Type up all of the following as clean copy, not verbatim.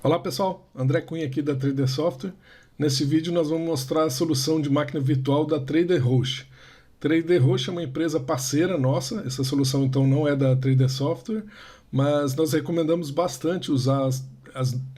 Olá pessoal, André Cunha aqui da Trader Software. Nesse vídeo nós vamos mostrar a solução de máquina virtual da TraderHost. TraderHost é uma empresa parceira nossa, essa solução então não é da Trader Software, mas nós recomendamos bastante usar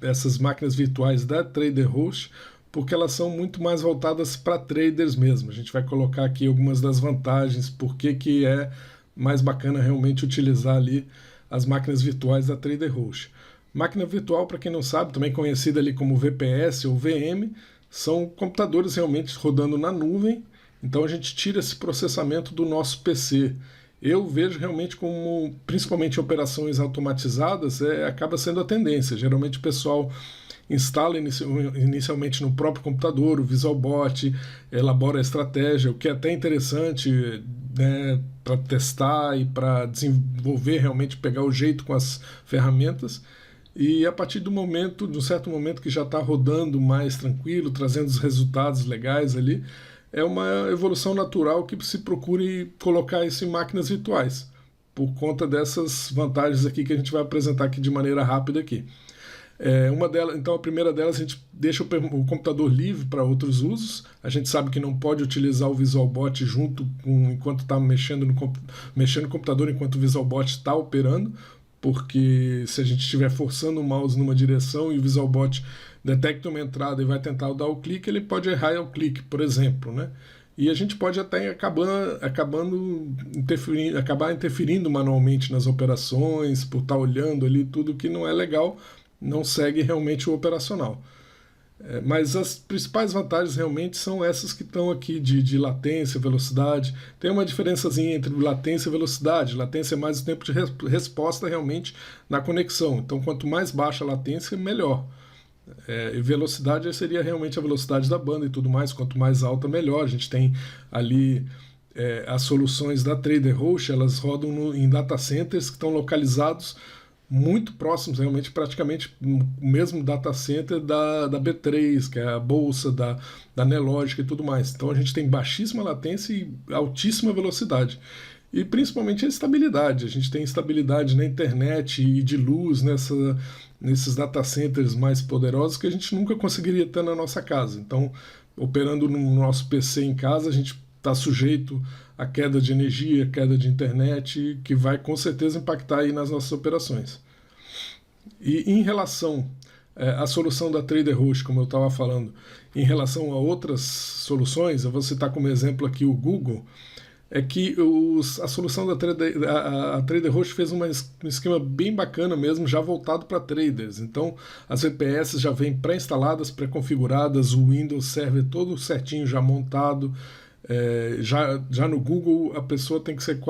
essas máquinas virtuais da TraderHost, porque elas são muito mais voltadas para traders mesmo. A gente vai colocar aqui algumas das vantagens, por que é mais bacana realmente utilizar ali as máquinas virtuais da TraderHost. Máquina virtual, para quem não sabe, também conhecida ali como VPS ou VM, são computadores realmente rodando na nuvem, então a gente tira esse processamento do nosso PC. Eu vejo realmente como, principalmente operações automatizadas, acaba sendo a tendência. Geralmente o pessoal instala inicialmente no próprio computador o VisualBot, elabora a estratégia, o que é até interessante, né, para testar e para desenvolver, realmente pegar o jeito com as ferramentas. E a partir de um certo momento que já está rodando mais tranquilo, trazendo os resultados legais ali, é uma evolução natural que se procure colocar isso em máquinas virtuais, por conta dessas vantagens aqui que a gente vai apresentar aqui de maneira rápida aqui. Então a primeira delas, a gente deixa o computador livre para outros usos. A gente sabe que não pode utilizar o VisualBot enquanto está mexendo no computador enquanto o VisualBot está operando, porque se a gente estiver forçando o mouse numa direção e o VisualBot detecta uma entrada e vai tentar dar o clique, ele pode errar o clique, por exemplo, né? E a gente pode até acabar interferindo manualmente nas operações, por estar olhando ali tudo que não é legal, não segue realmente o operacional. Mas as principais vantagens realmente são essas que estão aqui de latência, velocidade. Tem uma diferençazinha entre latência e velocidade. Latência é mais o tempo de resposta realmente na conexão. Então quanto mais baixa a latência, melhor. E velocidade seria realmente a velocidade da banda e tudo mais. Quanto mais alta, melhor. A gente tem ali as soluções da TraderHost, elas rodam em data centers que estão localizados muito próximos, realmente praticamente o mesmo data center da B3, que é a bolsa da Nelogica e tudo mais. Então a gente tem baixíssima latência e altíssima velocidade. E principalmente a estabilidade. A gente tem estabilidade na internet e de luz nesses data centers mais poderosos que a gente nunca conseguiria ter na nossa casa. Então, operando no nosso PC em casa, a gente está sujeito à queda de energia, queda de internet, que vai com certeza impactar aí nas nossas operações. E em relação à solução da TraderHost, como eu estava falando, em relação a outras soluções, eu vou citar como exemplo aqui o Google, é que a solução da TraderHost fez um esquema bem bacana mesmo, já voltado para traders. Então, as VPS já vêm pré-instaladas, pré-configuradas, o Windows Server todo certinho já montado. Já no Google a pessoa tem que ser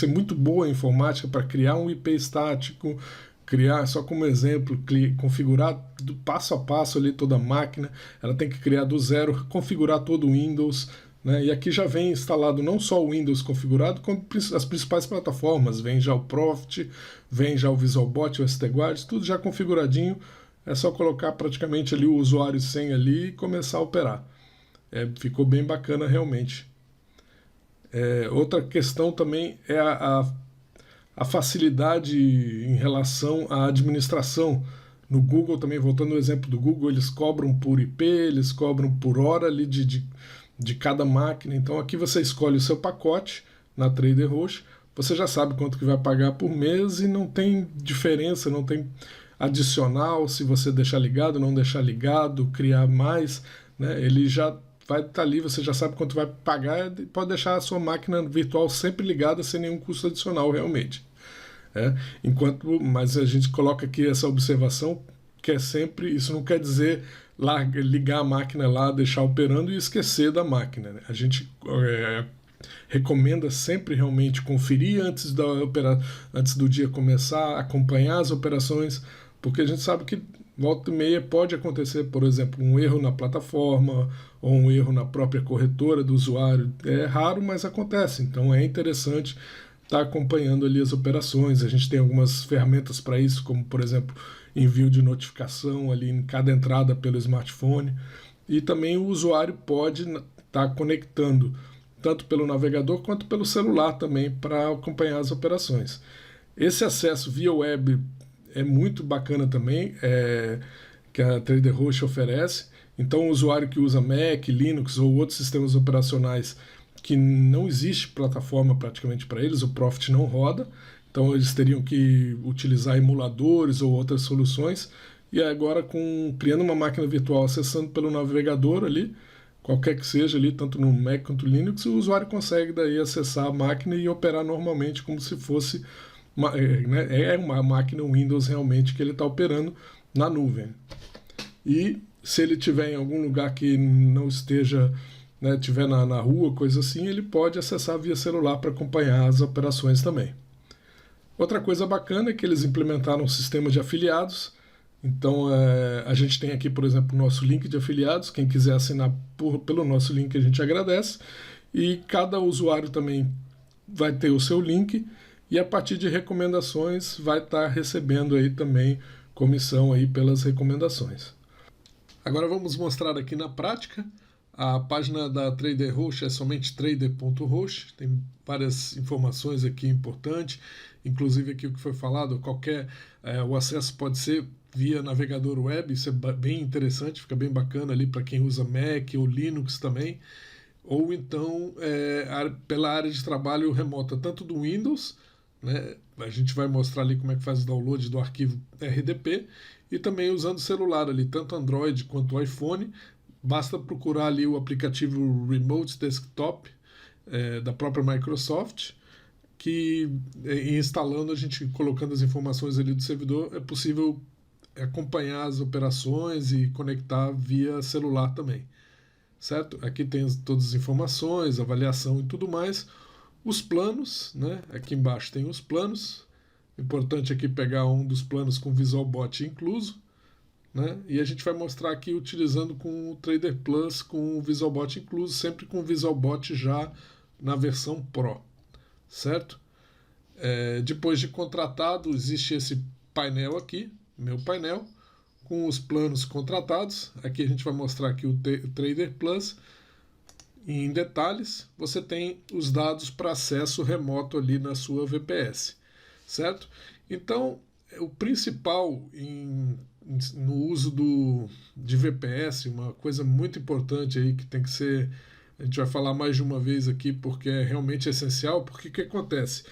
muito boa em informática para criar um IP estático, criar, só como exemplo, configurar do passo a passo ali toda a máquina. Ela tem que criar do zero, configurar todo o Windows, né? E aqui já vem instalado não só o Windows configurado, como as principais plataformas. Vem já o Profit, vem já o VisualBot, o STGuard, tudo já configuradinho. É só colocar praticamente ali o usuário e senha ali e começar a operar. Ficou bem bacana realmente. Outra questão também é a facilidade em relação à administração. No Google também, voltando ao exemplo do Google, eles cobram por IP, eles cobram por hora ali de cada máquina. Então aqui você escolhe o seu pacote na TraderHost, você já sabe quanto que vai pagar por mês e não tem diferença, não tem adicional se você deixar ligado, não deixar ligado, criar mais, né? Ele já vai estar ali, você já sabe quanto vai pagar e pode deixar a sua máquina virtual sempre ligada sem nenhum custo adicional realmente. Mas a gente coloca aqui essa observação que é sempre, isso não quer dizer ligar a máquina lá, deixar operando e esquecer da máquina, né? A gente recomenda sempre realmente conferir antes do dia começar, acompanhar as operações, porque a gente sabe que volta e meia pode acontecer, por exemplo, um erro na plataforma ou um erro na própria corretora do usuário. É raro, mas acontece. Então é interessante estar acompanhando ali as operações. A gente tem algumas ferramentas para isso, como por exemplo, envio de notificação ali em cada entrada pelo smartphone. E também o usuário pode estar conectando tanto pelo navegador quanto pelo celular também para acompanhar as operações. Esse acesso via web é muito bacana também, que a TraderHost oferece. Então, o usuário que usa Mac, Linux ou outros sistemas operacionais que não existe plataforma praticamente para eles, o Profit não roda, então eles teriam que utilizar emuladores ou outras soluções. E agora, criando uma máquina virtual, acessando pelo navegador ali, qualquer que seja ali, tanto no Mac quanto no Linux, o usuário consegue daí acessar a máquina e operar normalmente como se fosse uma máquina Windows realmente que ele está operando na nuvem. E se ele tiver em algum lugar que não esteja, né, tiver na rua, coisa assim, ele pode acessar via celular para acompanhar as operações também. Outra coisa bacana é que eles implementaram um sistema de afiliados. Então, a gente tem aqui, por exemplo, o nosso link de afiliados. Quem quiser assinar pelo nosso link, a gente agradece. E cada usuário também vai ter o seu link e a partir de recomendações vai estar recebendo aí também comissão aí pelas recomendações. Agora vamos mostrar aqui na prática. A página da TraderHost é somente trader.host, tem várias informações aqui importantes, inclusive aqui o que foi falado, o acesso pode ser via navegador web, isso é bem interessante, fica bem bacana ali para quem usa Mac ou Linux também, ou então pela área de trabalho remota, tanto do Windows, né, a gente vai mostrar ali como é que faz o download do arquivo RDP, e também usando o celular ali, tanto Android quanto iPhone. Basta procurar ali o aplicativo Remote Desktop da própria Microsoft, que instalando, a gente colocando as informações ali do servidor, é possível acompanhar as operações e conectar via celular também. Certo? Aqui tem todas as informações, avaliação e tudo mais. Os planos, né? Aqui embaixo tem os planos. Importante aqui pegar um dos planos com VisualBot incluso. Né? E a gente vai mostrar aqui utilizando com o Trader Plus, com o VisualBot incluso, sempre com o VisualBot já na versão Pro, certo? Depois de contratado, existe esse painel aqui, meu painel, com os planos contratados. Aqui a gente vai mostrar aqui o Trader Plus. Em detalhes, você tem os dados para acesso remoto ali na sua VPS, certo? Então, o principal no uso de VPS, uma coisa muito importante aí que tem que ser, a gente vai falar mais de uma vez aqui porque é realmente essencial, porque o que acontece?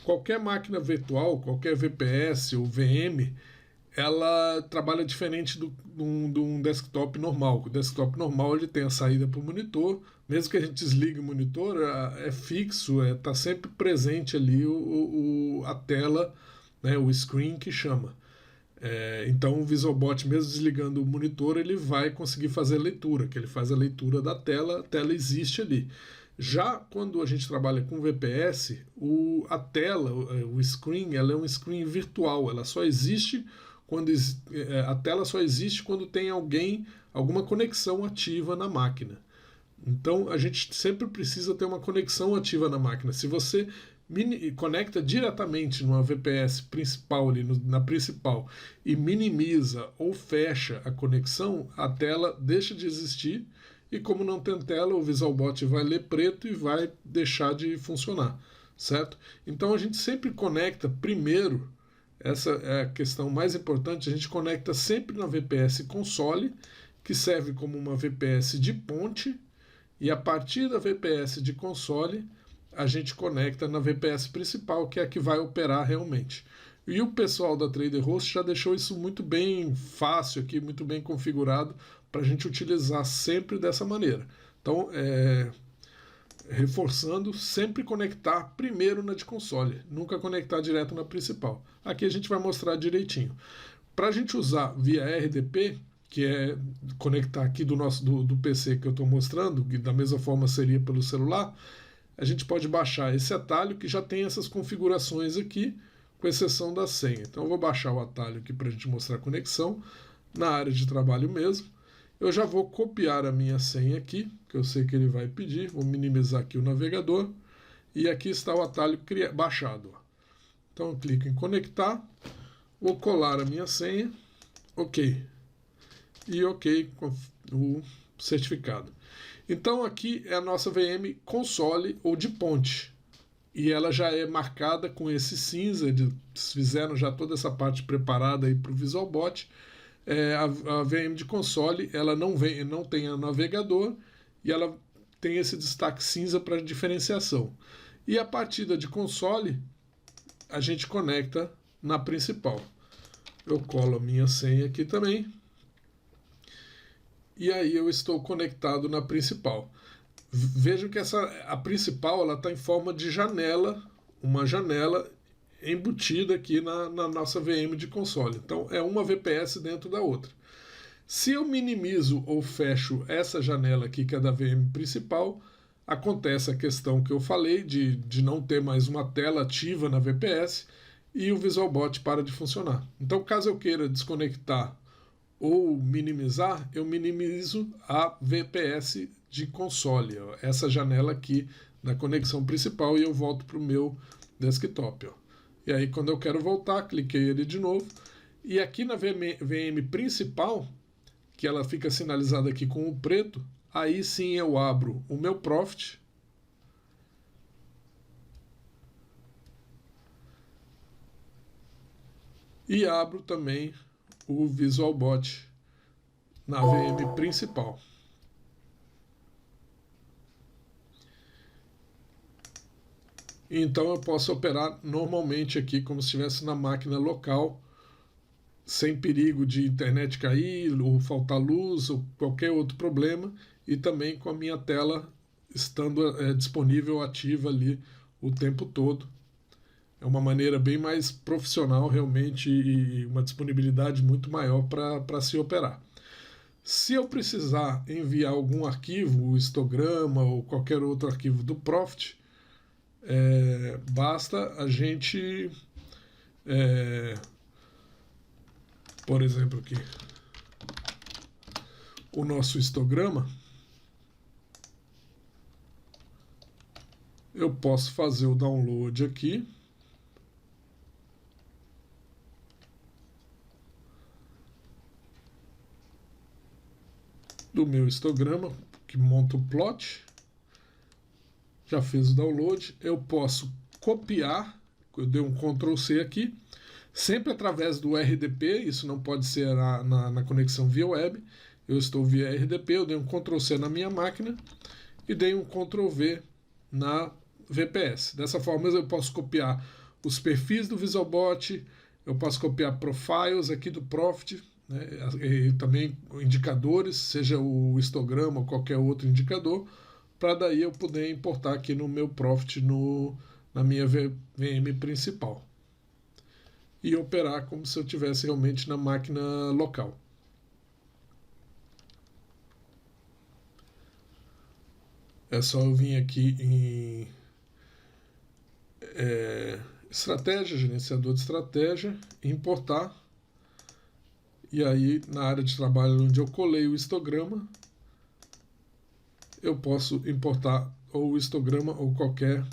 Qualquer máquina virtual, qualquer VPS ou VM, ela trabalha diferente de um desktop normal. O desktop normal ele tem a saída para o monitor, mesmo que a gente desligue o monitor, é fixo, está sempre presente ali a tela, né, o screen que chama. Então o VisualBot, mesmo desligando o monitor, ele vai conseguir fazer a leitura, que ele faz a leitura da tela, a tela existe ali. Já quando a gente trabalha com VPS, a tela, o screen, ela é um screen virtual, ela só existe a tela só existe quando tem alguma conexão ativa na máquina. Então a gente sempre precisa ter uma conexão ativa na máquina. Se você conecta diretamente numa VPS principal ali na principal e minimiza ou fecha a conexão, a tela deixa de existir e como não tem tela, o VisualBot vai ler preto e vai deixar de funcionar, certo? Então a gente sempre conecta primeiro, essa é a questão mais importante, a gente conecta sempre na VPS console, que serve como uma VPS de ponte, e a partir da VPS de console a gente conecta na VPS principal, que é a que vai operar realmente. E o pessoal da TraderHost já deixou isso muito bem fácil aqui, muito bem configurado para a gente utilizar sempre dessa maneira. Então, reforçando, sempre conectar primeiro na de console, nunca conectar direto na principal. Aqui a gente vai mostrar direitinho. Para a gente usar via RDP, que é conectar aqui do PC que eu estou mostrando, que da mesma forma seria pelo celular, a gente pode baixar esse atalho que já tem essas configurações aqui, com exceção da senha. Então eu vou baixar o atalho aqui para a gente mostrar a conexão, na área de trabalho mesmo. Eu já vou copiar a minha senha aqui, que eu sei que ele vai pedir, vou minimizar aqui o navegador, e aqui está o atalho baixado. Então eu clico em conectar, vou colar a minha senha, ok, e ok com o certificado. Então aqui é a nossa VM console ou de ponte. e ela já é marcada com esse cinza, fizeram já toda essa parte preparada aí para o VisualBot. A VM de console ela não tem a navegador e ela tem esse destaque cinza para diferenciação. E a partida de console a gente conecta na principal. Eu colo a minha senha aqui também. E aí eu estou conectado na principal. Vejam que a principal ela está em forma de janela, uma janela embutida aqui na nossa VM de console. Então é uma VPS dentro da outra. Se eu minimizo ou fecho essa janela aqui, que é da VM principal, acontece a questão que eu falei de não ter mais uma tela ativa na VPS e o VisualBot para de funcionar. Então, caso eu queira desconectar ou minimizar, eu minimizo a VPS de console, ó, essa janela aqui na conexão principal, e eu volto para o meu desktop. Ó. E aí, quando eu quero voltar, cliquei ele de novo, e aqui na VM principal, que ela fica sinalizada aqui com o preto, aí sim eu abro o meu Profit, e abro também o VisualBot na VM principal. Então eu posso operar normalmente aqui como se estivesse na máquina local, sem perigo de internet cair ou faltar luz ou qualquer outro problema, e também com a minha tela estando disponível, ativa ali o tempo todo. É uma maneira bem mais profissional realmente e uma disponibilidade muito maior para se operar. Se eu precisar enviar algum arquivo, o histograma ou qualquer outro arquivo do Profit, basta a gente, por exemplo aqui, o nosso histograma, eu posso fazer o download aqui, do meu histograma, que monta o plot. Já fiz o download. Eu posso copiar, eu dei um Ctrl C aqui, sempre através do RDP, isso não pode ser na conexão via web. Eu estou via RDP, eu dei um Ctrl C na minha máquina e dei um Ctrl V na VPS. Dessa forma eu posso copiar os perfis do VisualBot, eu posso copiar profiles aqui do Profit, né, e também indicadores, seja o histograma ou qualquer outro indicador, para daí eu poder importar aqui no meu Profit na minha VM principal e operar como se eu estivesse realmente na máquina local. É só eu vir aqui em estratégia, gerenciador de estratégia, importar, e aí na área de trabalho onde eu colei o histograma, eu posso importar ou o histograma ou qualquer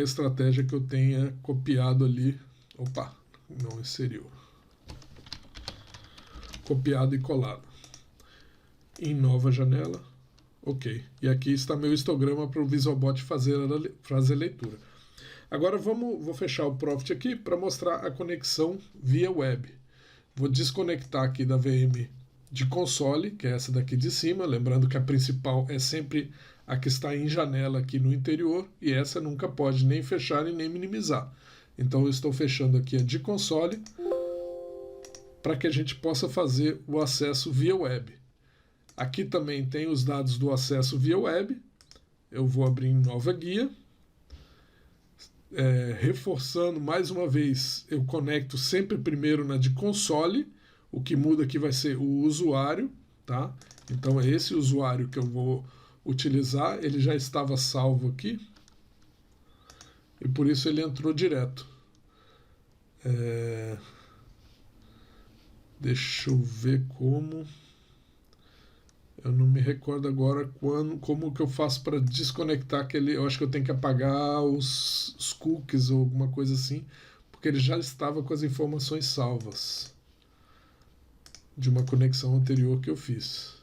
estratégia que eu tenha copiado ali. Opa, não inseriu. Copiado e colado. Em nova janela. Ok. E aqui está meu histograma para o VisualBot fazer a leitura. Agora vou fechar o Profit aqui para mostrar a conexão via web. Vou desconectar aqui da VM de console, que é essa daqui de cima, lembrando que a principal é sempre a que está em janela aqui no interior, e essa nunca pode nem fechar e nem minimizar. Então eu estou fechando aqui a de console para que a gente possa fazer o acesso via web. Aqui também tem os dados do acesso via web. Eu vou abrir em nova guia. Reforçando mais uma vez, eu conecto sempre primeiro na de console. O que muda aqui vai ser o usuário, tá? Então é esse usuário que eu vou utilizar. Ele já estava salvo aqui e por isso ele entrou direto. Deixa eu ver como. Eu não me recordo agora como que eu faço para desconectar aquele. Eu acho que eu tenho que apagar os cookies ou alguma coisa assim, porque ele já estava com as informações salvas. de uma conexão anterior que eu fiz.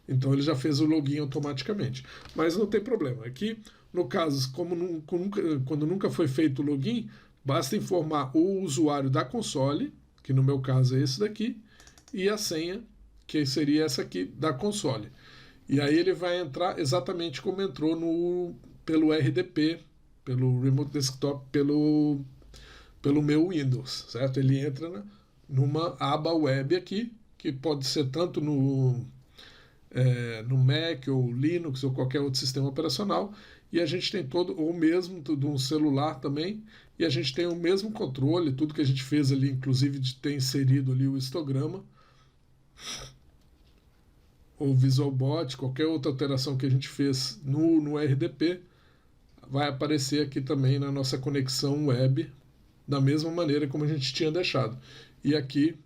Então ele já fez o login automaticamente. Mas não tem problema. Aqui, no caso, quando nunca foi feito o login, basta informar o usuário da console, que no meu caso é esse daqui, e a senha, que seria essa aqui da console. E aí ele vai entrar exatamente como entrou pelo RDP, pelo Remote Desktop, pelo meu Windows, certo? Ele entra numa aba web aqui, que pode ser tanto no Mac ou Linux ou qualquer outro sistema operacional, e a gente tem ou mesmo de um celular também, e a gente tem o mesmo controle, tudo que a gente fez ali, inclusive de ter inserido ali o histograma, ou VisualBot, qualquer outra alteração que a gente fez no RDP, vai aparecer aqui também na nossa conexão web, da mesma maneira como a gente tinha deixado. E aqui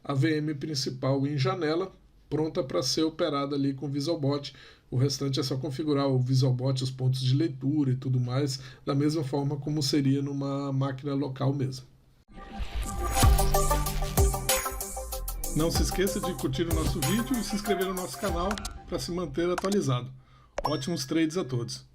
a VM principal em janela, pronta para ser operada ali com o VisualBot. O restante é só configurar o VisualBot, os pontos de leitura e tudo mais, da mesma forma como seria numa máquina local mesmo. Não se esqueça de curtir o nosso vídeo e se inscrever no nosso canal para se manter atualizado. Ótimos trades a todos!